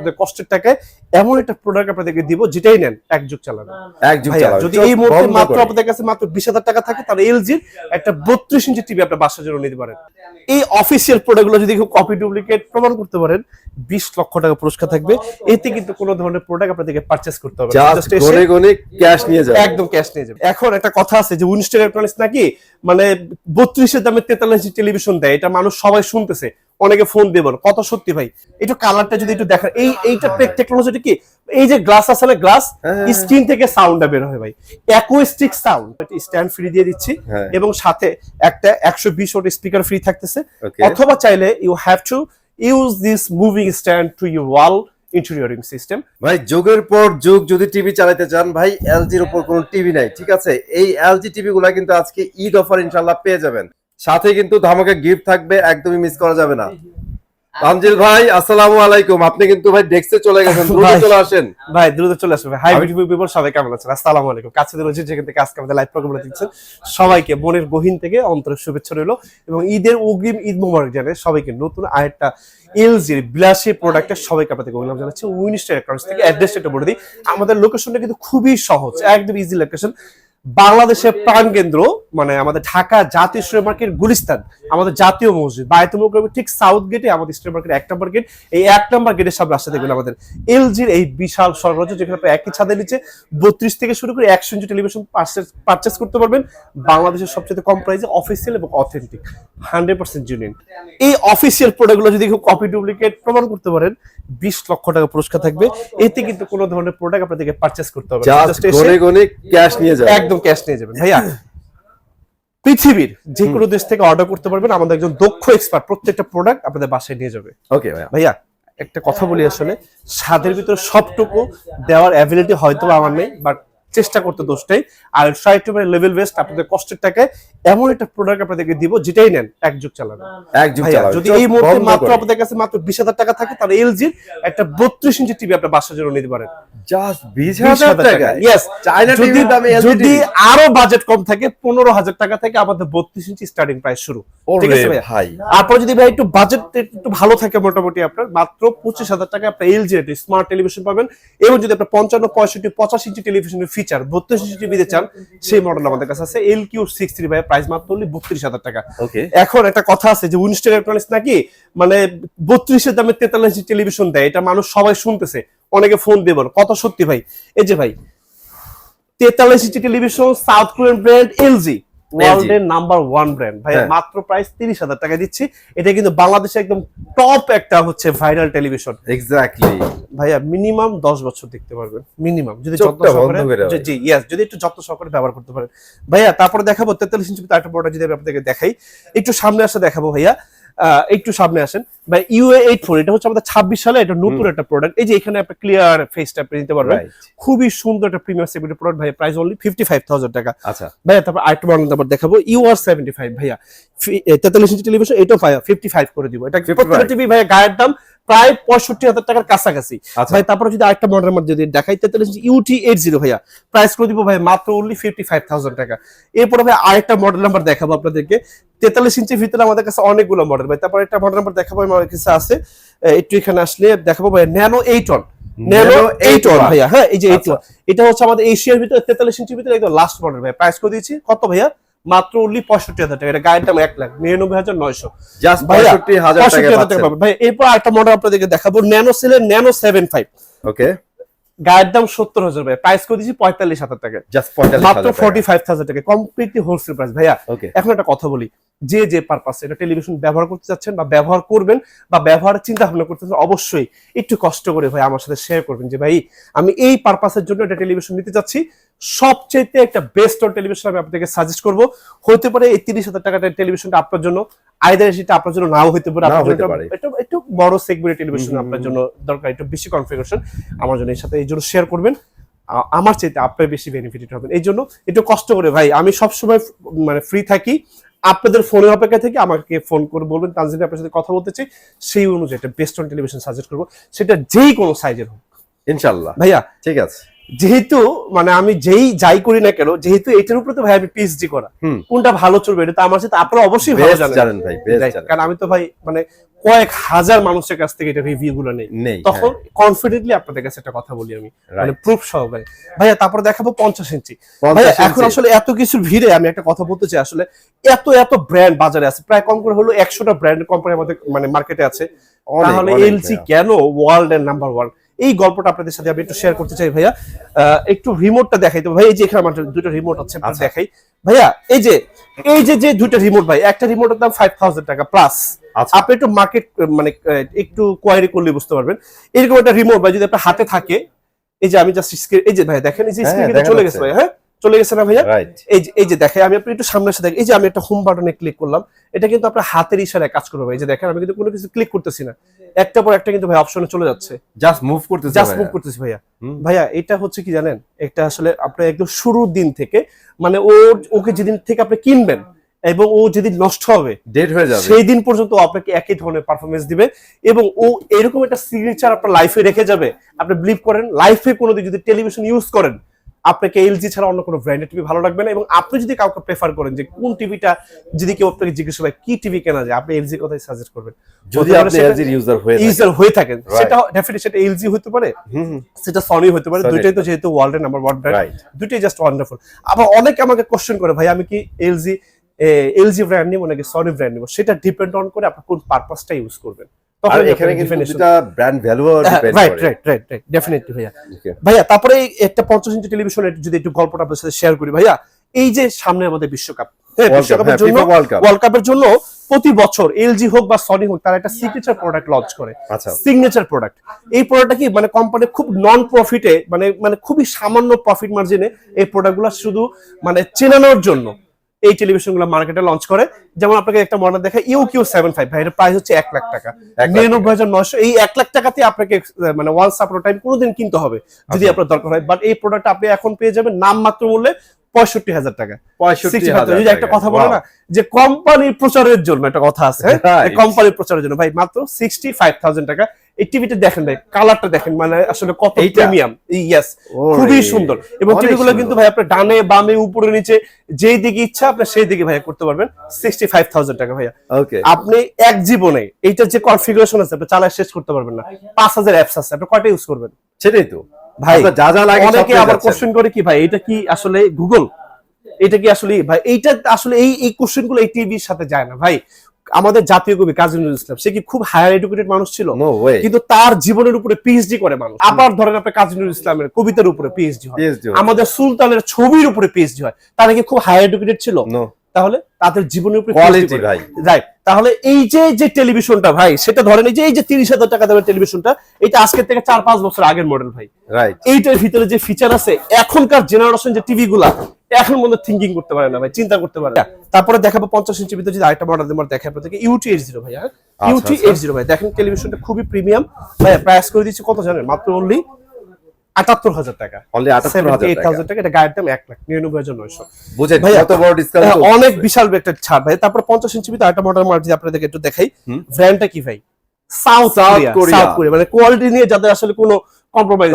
আপনাদের কষ্টের টাকায় এমন একটা প্রোডাক্ট আপনাদেরকে দিব যেটাই নেন এক যুগ চালাবে। যদি এই মুহূর্তে মাত্র আপনাদের কাছে মাত্র 20,000 টাকা থাকে তাহলে এলজির একটা 32 ইঞ্চি টিভি আপনি বাসার জন্য নিতে পারেন। এই অফিসিয়াল প্রোডাক্টগুলো যদি কপি ডুপ্লিকেট প্রমাণ করতে পারেন 20 লক্ষ টাকা পুরস্কার থাকবে। এতে কিন্তু কোনো ধরনের প্রোডাক্ট আপনাদেরকে পারচেজ করতে হবে ক্যাশ নিয়ে যাবে, একদম ক্যাশ নিয়ে যাবে। এখন একটা কথা আছে যে উইনস্টার ইলেকট্রনিক্স নাকি মানে 32 এর দামে 43 ইঞ্চি টেলিভিশন দেয়, এটা মানুষ সবাই শুনতেছে, অনেকে ফোন দেবেন, কত সত্যি ভাই? একটু কালারটা যদি একটু দেখেন, এইটা টেকনোলজিটা কি, এই যে গ্লাস আছে না, গ্লাস স্ক্রিন থেকে সাউন্ডটা বের হয় ভাই, অ্যাকোস্টিক সাউন্ড। স্ট্যান্ড ফ্রি দিয়ে দিচ্ছি এবং সাথে একটা 120 ওয়াট স্পিকার ফ্রি থাকতেছে। অথবা চাইলে you have to use this moving stand to your wall interioring system. ভাই যুগের পর যুগ যদি টিভি চালাতে চান ভাই, এলজির উপর কোনো টিভি নাই, ঠিক আছে? এই এলজি টিভি গুলা কিন্তু আজকে ঈদ অফার ইনশাআল্লাহ পেয়ে যাবেন, সাথে কিন্তু ধামাকা গিফট থাকবে, একদমই মিস করা যাবে না। তানজিল ভাই আসসালামু আলাইকুম, আপনি কিন্তু ভাই ডেস্কে চলে গেছেন, দ্রুত চলে আসেন ভাই, দ্রুত চলে আসবেন। হাই বিউটিফুল পিপল, সবাই কেমন আছেন? আসসালামু আলাইকুম। কাছে দূরে যেখান থেকে আজকে আমাদের লাইভ প্রোগ্রামটা দেখছেন সবাইকে মনের গহীন থেকে অন্তরের শুভেচ্ছা রইল এবং ঈদের অগ্রিম ঈদ মোবারক জানাই সবাইকে। নতুন আরেকটা এলজির বিলাসী প্রোডাক্টের সবাইকে আপনাদেরকে অভিনন্দন জানাচ্ছি উইনস্টার ইলেকট্রনিক্স থেকে। অ্যাড্রেসটা একটু বলে দিই, আমাদের লোকেশনটা কিন্তু খুবই সহজ, একদম ইজি লোকেশন। বাংলাদেশের প্রাণকেন্দ্র মানে আমাদের ঢাকা জাতীয় স্ট্রিট মার্কেট গুলিস্তান, আমাদের জাতীয় মসজিদ বায়তুল মুকাররমের ঠিক সাউথ গেটে আমাদের স্ট্রিট মার্কেট 1 নম্বর গেট। এই 1 নম্বর গেটের সামনে আসতে দেখবেন আমাদের এলজির এই বিশাল সরবরাহ, যেখানে আপনি একই ছাদের নিচে 32 থেকে শুরু করে 100 ইঞ্চি টেলিভিশন পারচেজ করতে পারবেন। বাংলাদেশের সবচেয়ে কম প্রাইসে, অফিসিয়াল এবং অথেন্টিক, 100% জেনুইন। এই অফিসিয়াল প্রোডাক্টগুলো যদি কপি ডুপ্লিকেট প্রমাণ করতে পারেন 20 লক্ষ টাকা পুরস্কার থাকবে। এতে কিন্তু কোনো ধরনের প্রোডাক্ট আপনাদেরকে পারচেজ করতে হবে, ক্যাশ নিয়ে যাবে, একদম ক্যাশ নিয়ে যাবেন। ভাইয়া পৃথিবীর যে কোনো দেশ থেকে অর্ডার করতে পারবেন, আমাদের একজন দক্ষ এক্সপার্ট প্রত্যেকটা প্রোডাক্ট আপনাদের বাসায় নিয়ে যাবে। ওকে ভাইয়া একটা কথা বলি, আসলে স্বাদের ভিতরে সবটুকু দেওয়ার অ্যাবিলিটি হয়তো আমার নেই, বাট চেষ্টা করতে দোষটাই। আর try to by level best আপনাদের কষ্টের টাকায় এমন একটা প্রোডাক্ট আপনাদেরকে দিব যেটাই নেন এক যুগ চালাবে। যদি এই মুহূর্তে মাত্র আপনাদের কাছে মাত্র 20,000 টাকা থাকে তাহলে এলজির একটা 32 ইঞ্চি টিভি আপনার বাসার জন্য নিতে পারেন জাস্ট 20,000 টাকা। ইয়েস, চায়না টিভির দামে যদি আরো বাজেট কম থাকে 15,000 টাকা থেকে আমাদের 32 ইঞ্চি স্টার্টিং প্রাইস শুরু। ঠিক আছে ভাই? তারপর যদি ভাই একটু বাজেট একটু ভালো থাকে, মোটামুটি আপনার মাত্র 25,000 টাকা আপনি এলজি এর স্মার্ট টেলিভিশন পাবেন। এবং যদি আপনি 55, 65, 85 ইঞ্চি টেলিভিশনের ফিচার 32 ইঞ্চি টিভি দিতে চান, সেই মডেল আমাদের কাছে আছে LQ63 ভাই, প্রাইস মাত্র 32,000 টাকা। এখন একটা কথা আছে যে উইনস্টার ইলেকট্রনিক্স নাকি মানে 32 এর দামে 43 ইঞ্চি টেলিভিশন দেয়, এটা মানুষ সবাই শুনতেছে, অনেকে ফোন দেবেন, কত সত্যি ভাই? এই যে ভাই 43 ইঞ্চি television, south Korean brand LG, ওয়ার্ল্ডের নাম্বার 1 ব্র্যান্ড ভাই, মাত্র প্রাইস 30,000 টাকা দিচ্ছি। এটা কিন্তু বাংলাদেশে একদম টপ একটা হচ্ছে ভাইরাল টেলিভিশন। এক্স্যাক্টলি ভাইয়া মিনিমাম 10 বছর দেখতে পারবেন, মিনিমাম, যদি যত্ন সহকারে, জি ইয়েস, যদি একটু যত্ন সহকারে ব্যবহার করতে পারেন। ভাইয়া তারপরে দেখাবো 43 ইঞ্চি আরেকটা প্রোডাক্ট, যদি আমি আপনাদেরকে দেখাই, একটু সামনে আসে দেখাবো ভাইয়া, একটু সামনে আসেন ভাই। UA84, এটা হচ্ছে আমাদের 26 সালে এটা নতুন একটা প্রোডাক্ট। এই যে এখানে আপনি ক্লিয়ার ফেসটা আপনি নিতে পারবেন, খুবই সুন্দর একটা প্রিমিয়াম সেগমেন্টের প্রোডাক্ট ভাই, প্রাইস অনলি 55,000 টাকা। আচ্ছা ভাইয়া তারপর আরেকটা মডেল নাম্বার দেখাবো, UR75 ভাইয়া, 43 ইঞ্চি টেলিভিশন, এটাও 55 করে দিব। এটা প্রত্যেকটা টিভি ভাইয়া গায়ের দাম প্রায় 65,000 টাকার কাছাকাছি ভাই। তারপরে যদি আরেকটা মডেলের মধ্যে যদি দেখাই 43 ইঞ্চি UT80 ভাইয়া, প্রাইস করে দিব ভাই মাত্র অনলি 55,000 টাকা। এরপরে ভাই আরেকটা মডেল নাম্বার দেখাবো আপনাদেরকে, 43 ইঞ্চির ভিতরে আমাদের কাছে অনেকগুলো মডেল ভাই। তারপর একটা মডেল নাম্বার দেখাবো আমার কাছে আছে, একটু এখানে আসলে দেখাবো ভাই, ন্যানো 8 ভাইয়া। হ্যাঁ, এই যে 8, এটা হচ্ছে আমাদের এশিয়ার ভিতরে 43 ইঞ্চির ভিতরে একদম লাস্ট মডেল ভাই। প্রাইস করে দিয়েছি কত ভাইয়া? মাত্র অনলি 65,000 টাকা। এটা গায়ের দাম 1,99,900, জাস্ট 65,000 টাকা ভাই। এরপর আরেকটা মডেল আপনাদেরকে দেখাবো, ন্যানো সেলের ন্যানো 75। ওকে, গায়ের দাম 70,000 ভাই, প্রাইস করে দিয়েছি 45,000 টাকা, জাস্ট 45,000 মাত্র 45,000 টাকা, কমপ্লিটলি হোলসেল প্রাইস ভাইয়া। এখন একটা কথা বলি, যে পারপাসে এটা টেলিভিশন ব্যবহার করতে চাচ্ছেন বা ব্যবহার করবেন বা ব্যবহারের চিন্তা ভাবনা করতেছেন, অবশ্যই একটু কষ্ট করে ভাই আমার সাথে শেয়ার করবেন যে ভাই আমি এই পারপাসের জন্য এটা টেলিভিশন নিতে চাচ্ছি। সবচেয়ে একটা বেস্ট টেলিভিশন আমি আপনাদেরকে সাজেস্ট করব। হতে পারে এই 30,000 টাকার টেলিভিশনটা আপনার জন্য, আইদার সেটা আপনার জন্য নাও হতে পারে, একটু বড় সেগমেন্টের টেলিভিশন আপনার জন্য দরকার, একটু বেশি কনফিগারেশন, আমার জন্য এর সাথে এই জন্য শেয়ার করবেন। আমার চাইতে আপনার বেশি বেনিফিটেড হবেন, এই জন্য একটু কষ্ট করে ভাই। আমি সবসময় মানে ফ্রি থাকি, আপনাদের ফোনের অপেক্ষা থেকে আমাকে ফোন করে বলবেন তানজিল আপনার সাথে কথা বলতে চাই, সেই অনুযায়ী একটা বেস্ট টেলিভিশন সাজেস্ট করবো, সেটা যেই কোনো সাইজের হোক ইনশাআল্লাহ। ভাইয়া ঠিক আছে, যেহেতু মানে আমি যাই করি না কেন, যেহেতু এটার উপরে তো ভাই আমি পিএইচডি করা, কোনটা ভালো চলবে এটা তো আমার সাথে আপনারা অবশ্যই ভালো জানেন ভাই, কারণ আমি তো ভাই মানে কয়েক হাজার মানুষের কাছ থেকে এটা রিভিউ গুলো নেই, তখন কনফিডেন্টলি আপনাদের কাছে একটা কথা বলি আমি, মানে প্রুফ সহ ভাই। ভাইয়া তারপর দেখাবো 50 ইঞ্চি। ভাইয়া এখন আসলে এত কিছুর ভিড়ে আমি একটা কথা বলতে চাই, আসলে এত এত ব্র্যান্ড বাজারে আছে, প্রায় কম করে হলো 100টা ব্র্যান্ড কোম্পানি আমাদের মানে মার্কেটে আছে, তাহলে এলজি কেন ওয়ার্ল্ড এর নাম্বার 1? এই গল্পটা আপনাদের সাথে আমি একটু শেয়ার করতে চাই ভাইয়া। একটু রিমোটটা দেখাই তো ভাই, এই যে এখানে আমার দুটো রিমোট আছে, দেখাই ভাইয়া। এই যে দুটো রিমোট ভাই, একটা রিমোটের দাম 5000 টাকা প্লাস। আপনি একটু মার্কেট মানে একটু কোয়ারি করলে বুঝতে পারবেন, এরকম একটা রিমোট ভাই যদি আপনার হাতে থাকে, এই যে আমি জাস্ট এই যে ভাই দেখেন, এই যে স্ক্রিন কিন্তু চলে গেছে ভাই, হ্যাঁ চলে গেছে না ভাইয়া? এই যে দেখেন, আমি আপনি একটু সামনে এসে দেখেন, এই যে আমি একটা হোম বাটনে ক্লিক করলাম, এটা কিন্তু আপনার হাতের ইশারায় কাজ করবে ভাই। এই যে দেখেন আমি কিন্তু কোনো কিছু ক্লিক করতেছি না, একটা পর একটা কিন্তু ভাই অপশনে চলে যাচ্ছে, জাস্ট মুভ করতেছি ভাইয়া। ভাইয়া এটা হচ্ছে কি জানেন, এটা আসলে আপনার একদম শুরুর দিন থেকে, মানে ওকে যেদিন থেকে আপনি কিনবেন এবং ও যেদিন নষ্ট হবে, ডেট হয়ে যাবে, সেই দিন পর্যন্ত আপনাকে একই ধরনের পারফরমেন্স দিবে এবং ও এরকম একটা সিগনেচার আপনার লাইফে রেখে যাবে। আপনি বিলিভ করেন, লাইফে কোনোদিন যদি টেলিভিশন ইউজ করেন, আপনাকে এলজি ছাড়া অন্য কোনো ব্র্যান্ডের টিভি ভালো লাগবে না। এবং আপনি যদি কাউকে প্রেফার করেন যে কোন টিভিটা, যদি কেউ আপনাকে জিজ্ঞেস করে কি টিভি কেনা যায়, আপনি এলজি কথাই সাজেস্ট করবেন। যদি আপনি এলজি ইউজার হয়ে থাকেন, সেটা ডেফিনেটলি সেটা এলজি হতে পারে, সেটা সনি হতে পারে, দুইটাই তো যেহেতু ওয়ার্ল্ডের নাম্বার 1 ব্র্যান্ড, দুইটাই জাস্ট ওয়ান্ডারফুল। আবার অনেকে আমাকে কোশ্চেন করে, ভাই আমি কি এলজি ব্র্যান্ড নিব নাকি সনি ব্র্যান্ড নিব, সেটা ডিপেন্ড অন করে আপনি কোন পারপাসটা ইউজ করবেন। ভাইয়া তারপরে একটা 50 ইঞ্চি টেলিভিশন যদি একটু গল্পটা আপনার সাথে শেয়ার করি ভাইয়া। এই যে সামনে আমাদের বিশ্বকাপ, বিশ্বকাপের জন্য, ওয়ার্ল্ড কাপের জন্য প্রতি বছর এলজি হোক বা সনি হোক, তারা একটা সিগনেচার প্রোডাক্ট লঞ্চ করে। সিগনেচার প্রোডাক্ট, এই প্রোডাক্টটা কি মানে কোম্পানি খুব নন প্রফিটে, মানে খুবই সামান্য প্রফিট মার্জিনে এই প্রোডাক্টগুলো শুধু মানে চেনানোর জন্য এই টেলিভিশনগুলো মার্কেটে লঞ্চ করে। যেমন আপনাকে একটা মডেল দেখায়, UQ75 ভাই, এর প্রাইস হচ্ছে 1 লাখ টাকা, 99,900। এই 1 লাখ টাকাতে আপনাকে মানে ওয়ান্স আপন টাইম কোনোদিন কিনতে হবে যদি আপনার দরকার হয়, বাট এই প্রোডাক্ট আপনি এখন পেয়ে যাবেন নাম মাত্র মূল্যে 65,000 টাকা। 65,000। একটা কথা বলে না যে কোম্পানির প্রচারের জন্য, একটা কথা আছে, কোম্পানির প্রচারের জন্য ভাই মাত্র 65,000 টাকা। এই টিভিটা দেখেন ভাই, কালারটা দেখেন, মানে আসলে কত প্রিমিয়াম। ইয়েস, খুবই সুন্দর। এবং টিভিগুলো কিন্তু ভাই আপনার ডানে বামে উপরে নিচে যেই দিকে ইচ্ছা আপনি সেই দিকে ভাই করতে পারবেন। 65,000 টাকা ভাইয়া। আপনি এক জীবনে এইটার যে কনফিগারেশন আছে আপনি চালায় শেষ করতে পারবেন না। 5,000 অ্যাপস আছে, আপনি কয়টা ইউজ করবেন? সেটাই তো ভাই, যা যা লাগে। অনেকে আবার কোশ্চেন করে কি ভাই, এটা কি আসলে গুগল, এটা কি আসলে ভাই, এইটা আসলে এই কোশ্চেন গুলো এই টিভির সাথে যায় না ভাই। আমাদের জাতীয় কবি কাজী নজরুল ইসলাম, সে কি খুব হায়ার এডুকেটেড মানুষ ছিল? কিন্তু তার জীবনের উপরে পিএইচডি করে মানুষ। আবার ধরেন আপনি কাজী নজরুল ইসলামের কবিতার উপরে পিএইচডি হয়, আমাদের সুলতানের ছবির উপরে পিএইচডি হয়, তারা কি খুব হায়ার এডুকেটেড ছিল? তাহলে তাদের জীবনের উপরে কোয়ালিটি ভাই, রাইট। তাহলে এই যে টেলিভিশনটা ভাই, সেটা ধরেন এই যে 30,000 টাকা দামের টেলিভিশনটা, এটা আজকে থেকে 4-5 বছর আগের মডেল ভাই, রাইট। এইটার ভিতরে যে ফিচার আছে, এখনকার জেনারেশন যে টিভি গুলা এখন মধ্যে থিঙ্কিং করতে পারে না ভাই, চিন্তা করতে পারে না। তারপরে দেখাবো 50 ইঞ্চির ভিতরে যদি আরেকটা মডেল দেখাই আপনাদেরকে, UT80 ভাই। UT80 ভাই দেখেন, টেলিভিশনটা খুবই প্রিমিয়াম ভাই। প্রাইস করে দিচ্ছি কত জানেন? মাত্র অনলি 78,000 টাকা। অনলি 78,000 টাকা। এটা গায়ের দাম 1,99,900। বুঝেন কত বড় ডিসকাউন্ট, অনেক বিশাল একটা ছাড় ভাই। তারপর 50 ইঞ্চির ভিতরে আরেকটা মডেল যদি আপনাদেরকে একটু দেখাই, ব্র্যান্ডটা কি ভাই? South Korea. মানে কোয়ালিটি নিয়ে যাদের আসলে কোনো কম্প্রোমাইজ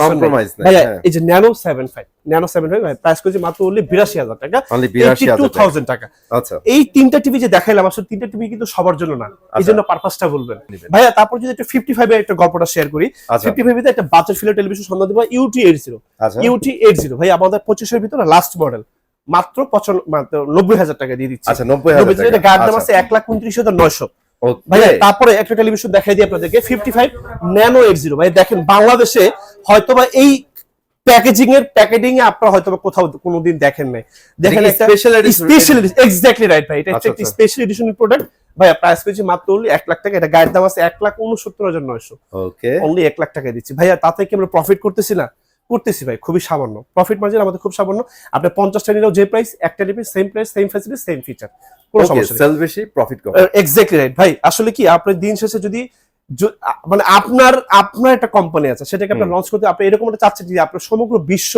নাই ভাই। এই যে ন্যানো 75 ভাই, প্রাইস করেছে মাত্র অনলি 82,000 টাকা, 82,000 টাকা। আচ্ছা, এই তিনটা টিভি যে দেখাইলাম, আসলে তিনটা টিভি কিন্তু সবার জন্য না, এইজন্য পারপাসটা বলবেন ভাইয়া। তারপর যদি একটু 55 এর একটা গল্পটা শেয়ার করি, 55 তে একটা বাচ্চা ফিলের টেলিভিশন সন্ধান দেব, UT80 ভাই। আমাদের 25 এর ভিতরে লাস্ট মডেল, মাত্র 90,000 টাকা দিয়ে দিচ্ছি। আচ্ছা, 90,000 টাকা। এটা গায়ের দাম আছে 1,29,900 ভাইয়া। তারপরে একটা টেলিভিশন দেখাই দিই আপনাদেরকে, 55 ন্যানো 80 ভাই। দেখেন বাংলাদেশে হয়তোবা এই প্যাকেজিং এ আপনারা হয়তোবা কোথাও কোনোদিন দেখেন নাই। দেখেন একটা স্পেশাল এডিশন, এক্স্যাক্টলি রাইট ভাই। এটা হচ্ছে একটা স্পেশাল এডিশনের প্রোডাক্ট ভাইয়া। প্রাইস পেয়েছি মাত্র অনলি 1 লাখ টাকা। এটা গায়ের দাম আছে 1,69,900। ওকে, অনলি 1 লাখ টাকা দিচ্ছি ভাইয়া। তাতে কি আমরা প্রফিট করতেছি না? করতেছি ভাই, খুবই সামান্য প্রফিট মার্জিন আমাদের, খুব সামান্য। আপনি 50টা নিলেও যে প্রাইস, একটা নিবে same price, same facility, same feature, কোনো সমস্যা নেই। সেল বেশি প্রফিট কম, এক্স্যাক্টলি রাইট ভাই। আসলে কি আপনি দিন শেষে যদি মানে আপনার একটা কোম্পানি আছে, সেটাকে আপনি লঞ্চ করতে আপনি এরকম একটা চাচ্ছেন যে আপনার সমগ্র বিশ্ব,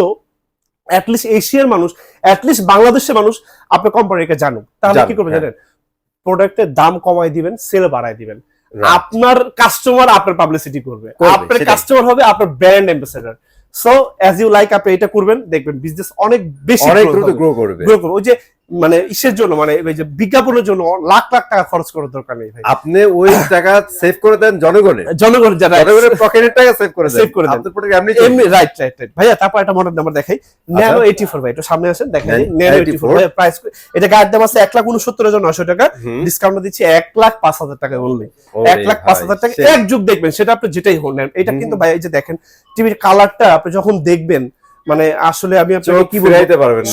অ্যাটলিস্ট এশিয়ার মানুষ, অ্যাটলিস্ট বাংলাদেশের মানুষ আপনার কোম্পানিকে জানুক, তাহলে কি করবেন জানেন? প্রোডাক্টের দাম কমাই দিবেন, সেল বাড়াই দিবেন। আপনার কাস্টমার আপনার পাবলিসিটি করবে, আপনার কাস্টমার হবে আপনার brand ambassador so as you like আপনি এটা করবেন, দেখবেন বিজনেস অনেক বেশি গ্রো করবে। ওই যে মানে ইসের জন্য মানে ওই যে বিজ্ঞাপনের জন্য লাখ লাখ টাকা খরচ করার দরকার নেই ভাই। আপনি ওই টাকা সেভ করে দেন জনগণের যারা পকেটের টাকা সেভ করে দেন, সেভ করে দেন আপনার প্রোডাক্ট এমনি রাইট ভাইয়া। তারপর একটা মডেল নাম্বার দেখাই, ন্যানো 84 ভাই, একটু সামনে আসেন দেখেন। ন্যানো 84 ভাই প্রাইস, এটা গায়ের দাম আছে 1,69,900 টাকা, ডিসকাউন্ট দিচ্ছি 1,05,000 টাকা অনলি, 1,05,000 টাকা এক যুগ দেখবেন, সেটা আপনি যেটাই হোক নেন। এটা কিন্তু ভাই এই যে দেখেন টিভির কালারটা আপনি যখন দেখবেন মানে আসলে আমি আপনাকে কি বলতে পারবেন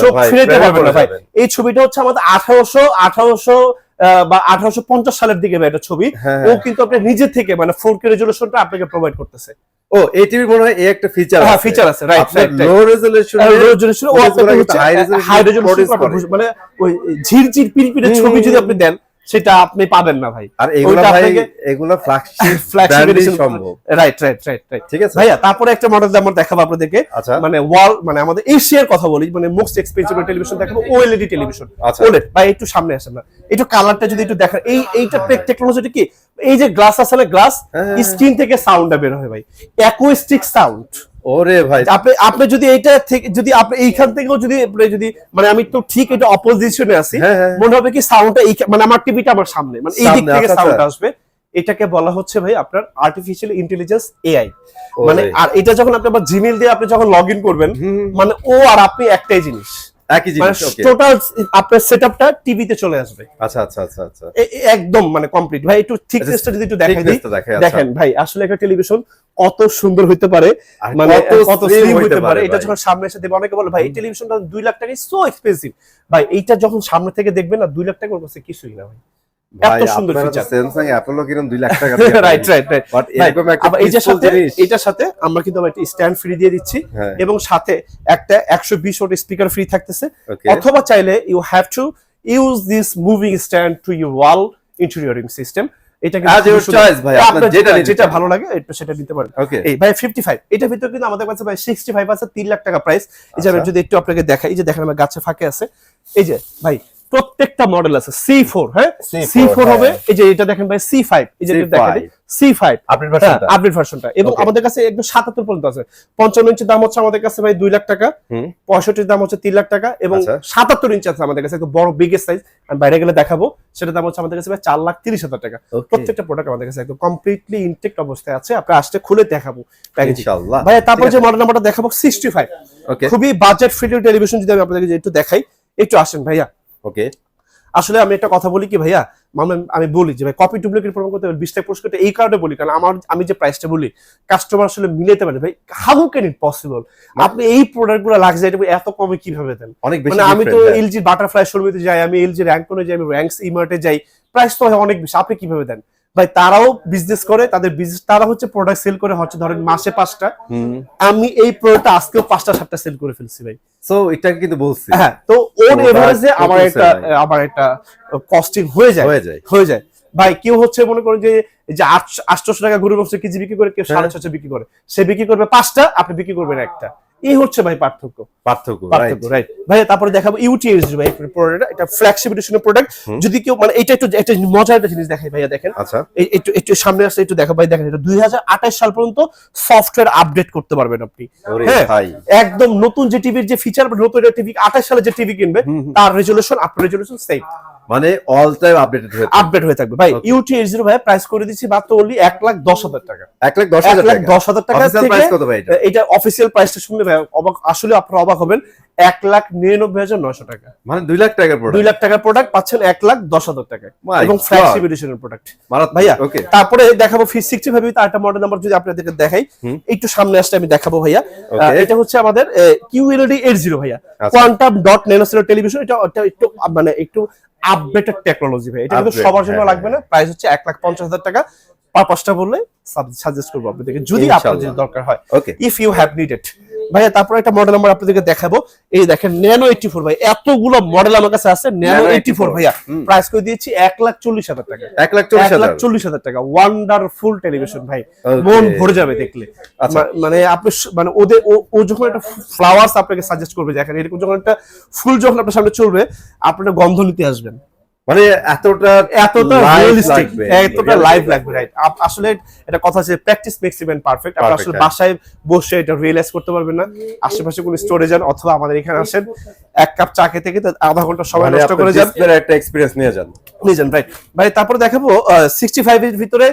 না ভাই। এই ছবিটা হচ্ছে আমাদের 1800 বা 1850 সালের দিকে এটা ছবি। ও কিন্তু আপনি নিজে থেকে মানে 4K রেজোলিউশনটা আপনাকে প্রোভাইড করতেছে। ও এই টিভি মনে হয় এই একটা ফিচার আছে। হ্যাঁ ফিচার আছে, রাইট রাইট। লো রেজোলিউশন ও আপনাকে হাই রেজোলিউশন মানে ওই ঝিরঝির পিরপিরে ছবি যদি আপনি দেন সেটা আপনি পাবেন না ভাই। আর এগুলা ভাই এগুলা ফ্ল্যাগশিপ এডিশন সম্ভব। রাইট ঠিক আছে ভাইয়া। তারপরে একটা মডেল আমরা দেখাবো আপনাদেরকে, মানে ওয়াল মানে আমাদের এশিয়ার কথা বলি, মানে মোস্ট এক্সপেন্সিভ টেলিভিশন দেখাবো, ওএলইডি টেলিভিশন। ওলেড ভাই একটু সামনে আসেন না, একটু কালারটা যদি একটু দেখেন, এইটা টেকনোলজিটা কি, এই যে গ্লাস আছে না, গ্লাস স্ক্রিন থেকে সাউন্ডটা বের হয় ভাই, অ্যাকুস্টিক সাউন্ড। ওরে ভাই আপনি যদি এইটা থেকে যদি আপনি এইখান থেকেও যদি মানে আমি তো ঠিক এটা অপোজিশনে আছি, মনে হবে কি সাউন্ডটা মানে আমার টিভিটা আমার সামনে, মানে এই দিক থেকে সাউন্ড আসবে। এটাকে বলা হচ্ছে ভাই আপনার আর্টিফিশিয়াল ইন্টেলিজেন্স এআই। মানে আর এটা যখন আপনি আবার জিমেইল দিয়ে আপনি যখন লগইন করবেন, মানে ও আর আপনি একটাই জিনিস, একই জিনিস, ওকে টোটাল আপনার সেটআপটা টিভিতে চলে আসবে। আচ্ছা একদম মানে কমপ্লিট ভাই। একটু থিকনেসটা যদি একটু দেখাই দিই, দেখেন ভাই আসলে একটা টেলিভিশন কত সুন্দর হইতে পারে, মানে কত স্লিম হইতে পারে। এটা যখন সামনে এসে দেখবে, অনেকে বলে ভাই এই টেলিভিশনটা 2 লাখ টাকা সো এক্সপেন্সিভ। ভাই এইটা যখন সামনে থেকে দেখবেন না 2 লাখ টাকার কাছে কিছুই না ভাই, এত সুন্দর ফিচার। স্যামসাং অ্যাপোলো কিরকম 2 লাখ টাকা দিয়ে রাইট বাট এরকম একটা এইটার সাথে আমরা কিন্তু একটা স্ট্যান্ড ফ্রি দিয়ে দিচ্ছি, এবং সাথে একটা 120 ওয়াট স্পিকার ফ্রি থাকতেছে। অথবা চাইলে you have to use this moving stand to your wall interioring system. এটা কিন্তু চয়েস ভাই, আপনার যেটা ভালো লাগে সেটা নিতে পারেন। এই ভাই 55, এটার ভিতরে কিন্তু আমাদের কাছে ভাই 65 আছে, 3 লাখ টাকা প্রাইস। এই যে আমি যদি একটু আপনাকে দেখাই, এই যে দেখেন আমার গাছে ফাঁকে আছে, এই যে ভাই প্রত্যেকটা মডেল আছে C4, হ্যাঁ C4 হবে। এই যে এটা দেখেন ভাই C5, এই যে দেখেন C5 আপডেট ভার্সনটা, এবং আমাদের কাছে একদম 77 পর্যন্ত আছে। 55 ইঞ্চি দাম হচ্ছে আমাদের কাছে ভাই 2 লাখ টাকা, 65 দাম হচ্ছে 3 লাখ টাকা, এবং 77 ইঞ্চি আছে আমাদের কাছে একদম বড় বিগেস্ট সাইজ, আমি বাইরে গেলে দেখাবো, সেটা দাম হচ্ছে আমাদের কাছে ভাই 4,30,000 টাকা। প্রত্যেকটা প্রোডাক্ট আমাদের কাছে একদম কমপ্লিটলি ইনটেক্ট অবস্থায় আছে, আপনি আসতে খুলে দেখাবো ইনশাআল্লাহ ভাই। তারপর যে মডেল নাম্বারটা দেখাবো 65, খুবই বাজেট ফ্রেন্ডলি টেলিভিশন। যদি আমি আপনাদেরকে একটু দেখাই, একটু আসেন ভাইয়া। ওকে আসলে আমি একটা কথা বলি কি ভাইয়া, আমি বলি যে ভাই কপি ডুপ্লিকেট প্রমাণ করতে 20 টাকা পুরস্কার, এই কারণে বলি কারণ আমি যে প্রাইসটা বলি কাস্টমার আসলে মিলাতে পারে ভাই। হাউ ক্যান ইট পসিবল, আপনি এই প্রোডাক্টগুলো লাক্সারি এত কমে কিভাবে দেন? মানে আমি তো এলজি বাটারফ্লাই শোরুমে যাই, আমি এলজি র্যাঙ্কনে যাই, আমি র্যাঙ্কস ইমার্টে যাই, প্রাইস তো অনেক বেশি, আপনি কিভাবে দেন ভাই? তারাও বিজনেস করে, তাদের বিজনেস, তারা হচ্ছে প্রোডাক্ট সেল করে হচ্ছে ধরেন মাসে 5টা, আমি এই প্রোডাক্ট আজকেও 5টা 7টা সেল করে ফেলছি ভাই। সো এটা কিন্তু বলছি, হ্যাঁ। তো ওর এভারেজে আমার একটা কস্টিং হয়ে যায় ভাই। কেউ হচ্ছে মনে করেন যে 800 টাকা গরুর মাংস কেজি বিক্রি করে, কেউ 650 বিক্রি করে, সে বিক্রি করবে 5টা, আপনি বিক্রি করবেন একটা। এই হচ্ছে ভাই পার্থক্য রাইট ভাই। তারপরে দেখাবো UT80 ভাই প্রোডাক্ট, এটা ফ্ল্যাগশিপ এডিশনের প্রোডাক্ট। যদি কেউ মানে এটা একটু একটা মজার একটা জিনিস দেখাই ভাইয়া, দেখেন একটু সামনে আসছে, একটু দেখো ভাই, দেখেন এটা 2028 সাল পর্যন্ত সফটওয়্যার আপডেট করতে পারবেন আপনি। হ্যাঁ একদম নতুন যে টিভির যে ফিচার, নতুন টিভি 28 সালে যে টিভি কিনবে তার রেজোলিউশন আপনার রেজোলিউশন সেম, মানে অল টাইম আপডেট হয়ে থাকবে ভাই। UT80 ভাই প্রাইস করে দিচ্ছি মাত্র অনলি 1,10,000 টাকা। 1,10,000 টাকা প্রাইস কত ভাই? এটা অফিশিয়াল প্রাইসটা শুনলে ভাই অবাক, আসলে আপনারা অবাক হবেন। 1,99,900 টাকা, মানে 2 লাখ টাকার প্রোডাক্ট, 2 লাখ টাকার প্রোডাক্ট পাচ্ছেন 1,10,000 টাকা, এবং ফ্ল্যাগশিপ এডিশনের প্রোডাক্ট ভাইয়া। ওকে তারপরে দেখাবো 65 তার একটা মডেল নাম্বার যদি আপনাদেরকে দেখাই, একটু সামনে আসলে আমি দেখাবো ভাইয়া। এটা হচ্ছে আমাদের QLED 80 ভাইয়া, কোয়ান্টাম ডট ন্যানোস্কেল টেলিভিশন। এটা একটু মানে একটু আপডেটেড টেকনোলজি ভাই, এটা কিন্তু সবার জন্য লাগবে না। প্রাইস হচ্ছে 1,50,000 টাকা। পারপাসটা বললে সাজেস্ট করবো আপনাদেরকে যদি আপনাদের দরকার হয়, ইফ ইউ হ্যাভ নিডেড ভাইয়া। তারপর একটা মডেল নাম্বার আপনাদেরকে দেখাবো, এই দেখেন ন্যানো 84 ভাই, এতগুলো মডেল আমার কাছে আছে। ন্যানো 84 ভাইয়া প্রাইস করে দিয়েছি 1,40,000 টাকা, 1,40,000 টাকা। ওয়ান্ডারফুল টেলিভিশন ভাই, মন ভরে যাবে দেখলে। মানে আপনি মানে ওদের ও যখন একটা ফ্লাওয়ার্স আপনাকে সাজেস্ট করবে, দেখেন এরকম যখন একটা ফুল যখন আপনার সামনে চলবে, আপনার গন্ধ নিতে আসবেন মানে এতটা রিয়েলিস্টিক, এতটা লাইভ লাগবে, রাইট? আসলে এটা কথা আছে, প্র্যাকটিস মেক্স ইট পারফেক্ট। আপনি আসলে বাসায় বসে এটা রিয়েলাইজ করতে পারবেন না। আশেপাশে কোনো স্টোরে যান অথবা আমাদের এখানে আসেন, এক কাপ চা খেতে খেতে আধা ঘন্টা সময় নষ্ট করে যান, একটা এক্সপেরিয়েন্স নিয়ে যান, রাইট ভাই? তারপরে দেখাবো 65 এর ভিতরে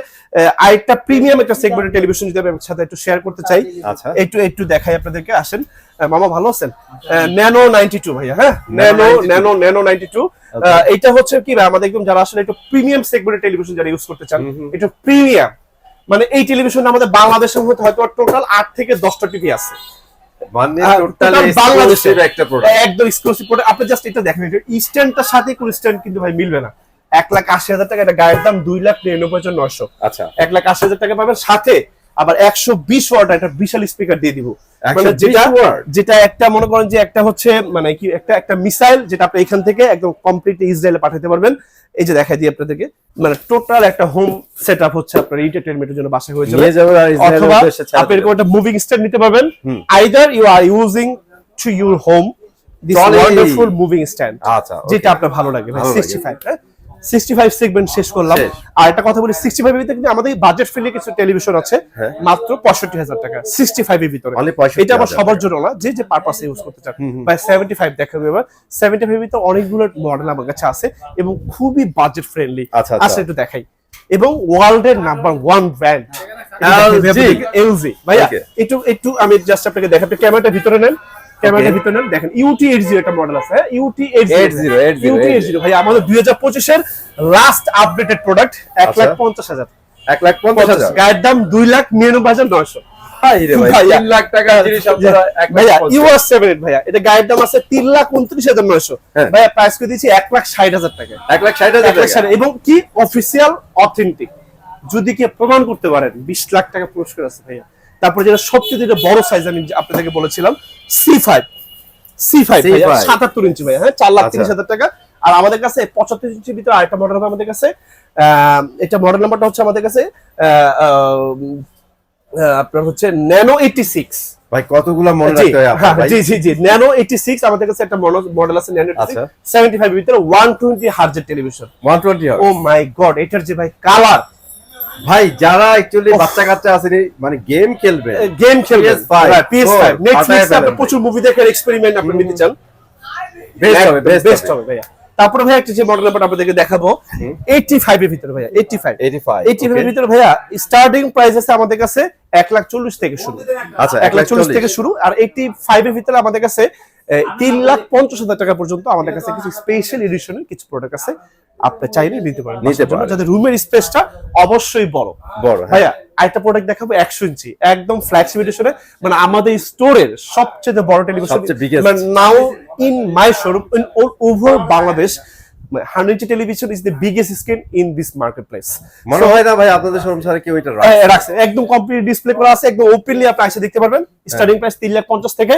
আরেকটা প্রিমিয়াম একটা সেগমেন্টের টেলিভিশন যদি আমি সাথে একটু শেয়ার করতে চাই। আচ্ছা, একটু দেখাই আপনাদেরকে, আসেন। মামা ভালো আছেন? ন্যানো 92 ভাইয়া, হ্যাঁ, ন্যানো 92। এটা হচ্ছে কি ভাই, আমাদের একদম যারা আসলে একটু প্রিমিয়াম সেগমেন্টের টেলিভিশন যারা ইউজ করতে চান, একটু প্রিমিয়াম, মানে এই টেলিভিশন আমাদের বাংলাদেশের মধ্যে হয়তো টোটাল 8 থেকে 10টা টিভি আছে, মানে টোটাল বাংলাদেশের একটা প্রোডাক্ট, একদম এক্সক্লুসিভ প্রোডাক্ট। আপনি জাস্ট এটা দেখেন, স্ট্যান্ডটার সাথে কোন স্ট্যান্ড কিন্তু ভাই মিলবে না। 1,80,000 টাকা, এটা গায়ের দাম 2,99,900। আচ্ছা, 1,80,000 টাকা পাবেন, সাথে আবার 120 ওয়াট একটা বিশাল স্পিকার দিয়ে দিব। মানে যেটা একটা মনে করেন যে একটা হচ্ছে মানে কি একটা মিসাইল, যেটা আপনি এখান থেকে একদম কমপ্লিট ইসরায়েলে পাঠাতে পারবেন। এই যে দেখাই দিই আপনাদেরকে, মানে টোটাল একটা হোম সেটআপ হচ্ছে আপনার এন্টারটেইনমেন্টের জন্য বাসায় হয়ে যাবে। অথবা আপনি এরকম একটা মুভিং স্ট্যান্ড নিতে পারবেন। Either you are using to your home this wonderful moving stand, যেটা আপনার ভালো লাগে। 65 সেগমেন্ট শেষ করলাম। আর একটা কথা বলি, 65 এর ভিতরে কিন্তু আমাদের বাজেট ফ্রেন্ডলি কিছু টেলিভিশন আছে, মাত্র 65,000 টাকা 65 এর ভিতরে। এটা আবার সবার জন্য না, যে যে পারপাসে ইউজ করতে চান। বাই 75 দেখাবো এবার। 75 এর ভিতরে অনেকগুলো মডেল আমার কাছে আছে এবং খুবই বাজেট ফ্রেন্ডলি। আচ্ছা, একটু দেখাই। এবং ওয়ার্ল্ডের নাম্বার 1 ব্র্যান্ড এলজি ভাইয়া। একটু আমি জাস্ট আপনাকে দেখাই, আপনি ক্যামেরাটার ভিতরে নেন, ক্যামেরার ভিতরে নেন, দেখেন UT80 একটা মডেল আছে, হ্যাঁ, UT80 ভাই আমাদের 2025 এর লাস্ট আপডেটেড প্রোডাক্ট। 1,50,000, 1,50,000 গায়ের দাম 2,99,900। ভাই 3 লাখ টাকা জিনিস আপনারা ভাইয়া US7 ভাইয়া, এটা গায়ের দাম আছে 3,29,900। ভাইয়া প্রাইস করে দিয়েছি 1,60,000 টাকা, 1,60,000 টাকা, এবং কি অফিসিয়াল অথেন্টিক। যদি কি প্রমাণ করতে পারেন 20 লাখ টাকা পুরস্কার আছে ভাইয়া। তারপর যেটা সবচেয়ে বড় সাইজ আমি আপনাদেরকে বলেছিলাম, C5 77 ইঞ্চি ভাইয়া, হ্যাঁ, 4,30,000 টাকা। আর আমাদের কাছে 75 ইঞ্চির ভিতরে আরেকটা মডেল হবে আমাদের কাছে। এটা মডেল নাম্বারটা হচ্ছে আমাদের কাছে আপনার হচ্ছে ন্যানো 86। ভাই কতগুলো মডেল রাখতে হয় আপনার ভাই? জি ন্যানো 86 আমাদের কাছে একটা মডেল আছে, ন্যানো 86 75 এর ভিতরে 120 হার্জের টেলিভিশন। 120 হার্জ, ও মাই গড, এটার যে ভাই কালার, ভাই যারা অ্যাকচুয়ালি বাচ্চা কাচ্চা আছে মানে গেম খেলবে PS5 নেটফ্লিক্স আপনি প্রচুর মুভি দেখার এক্সপেরিমেন্ট আপনি নিতে চান, বেস্ট হবে ভাইয়া। তারপরে ভাইয়া একটা যে মডেল নাম্বার আপনাদেরকে দেখাবো 85 এর ভিতরে ভাইয়া, 85 এর ভিতরে ভাইয়া স্টার্টিং প্রাইস আছে আমাদের কাছে 1,40,000 থেকে শুরু। আচ্ছা, 1,40,000 থেকে শুরু। আর 85 এর ভিতরে আমাদের কাছে 3,50,000 টাকা পর্যন্ত আমাদের কাছে কিছু স্পেশাল এডিশনের কিছু প্রোডাক্ট আছে, আপনি চাইলে নিতে পারেন। যাদের রুমের স্পেসটা অবশ্যই বড় ভাইয়া। আরেকটা প্রোডাক্ট দেখাবো 100 ইঞ্চি একদম ফ্ল্যাগশিপ এডিশনে, মানে আমাদের স্টোরের সবচেয়ে বড় টেলিভিশন, মানে নাও in my showroom in all over Bangladesh. 100 inch television is the biggest screen in this market place. মনে হয় না ভাই আপনাদের শোরুম ছাড়া কেউ এটা রাখছে, একদম কমপ্লিট ডিসপ্লে করা আছে, একদম ওপেনলি আপনি এসে দেখতে পারবেন। স্টার্টিং প্রাইস 3,50,000 থেকে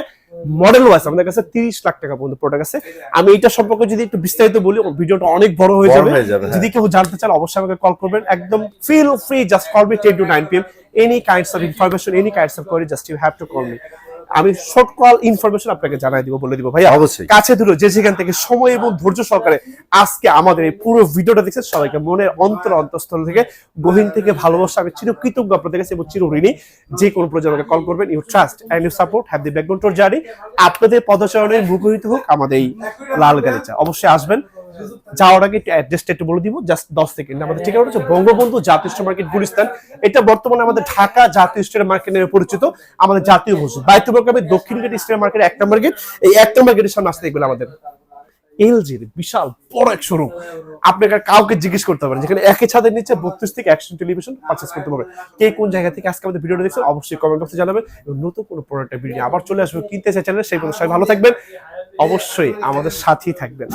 মডেল ওয়াইজ আমাদের কাছে 30 লাখ টাকা পর্যন্ত প্রোডাক্ট আছে। আমি এটা সম্পর্কে যদি একটু বিস্তারিত বলি, ভিডিওটা অনেক বড় হয়ে যাবে। যদি কেউ জানতে চান অবশ্যই আমাকে কল করবেন, একদম feel free, just call me 10 to 9 PM, any kinds of information, any kinds of query, just you have to call me. আমি শর্ট কল ইনফরমেশন আপনাকে জানাই দিব, বলে দিব ভাইয়া। অবশ্যই কাছে দূরে যে যেখান থেকে সময় এবং ধৈর্য সহকারে আজকে আমাদের এই পুরো ভিডিওটা দেখছেন, সবাইকে মনের অন্তঃস্থল থেকে গহীন থেকে ভালোবাসা আমি চিরকৃতজ্ঞ আপনাদের কাছে এবং চিরঋণী। যে কোনো প্রয়োজন আমাকে কল করবেন। You trust and you support have the backbone to journey. আপনাদের পদচারণের মুখরিত হোক আমাদের এই লাল গালিচা। অবশ্যই আসবেন। যাওয়ার আগে অ্যাড্রেসটা একটু বলে দিব, জাস্ট 10 সেকেন্ড। আমাদের ঠিকানা হচ্ছে বঙ্গবন্ধু জাতীয় স্টোর মার্কেট, গুলিস্তান। এটা বর্তমানে আমাদের ঢাকা জাতীয় স্টোর মার্কেট নামে পরিচিত, আমাদের জাতীয় মসজিদ বাইতুল মোকাররমের দক্ষিণ গেট স্টোর মার্কেট 1 নম্বর গেট। এই 1 নম্বর গেটের সামনে আসতে দেখবেন আমাদের এলজির বিশাল বড় এক শোরুম। আপনাকে কাউকে জিজ্ঞেস করতে পারেন, যেখানে একই ছাদের নিচে 32 থেকে 100 টেলিভিশন পারচেজ করতে পারবেন। কে কোন জায়গা থেকে আজকে আমাদের ভিডিওটা দেখছেন অবশ্যই কমেন্ট বক্সে জানাবেন। এবং নতুন কোনো প্রোডাক্টের ভিডিও আবার চলে আসবে কিনতে চাই চ্যানেলে, সেই পর্যন্ত সবাই ভালো থাকবেন, অবশ্যই আমাদের সাথেই থাকবেন।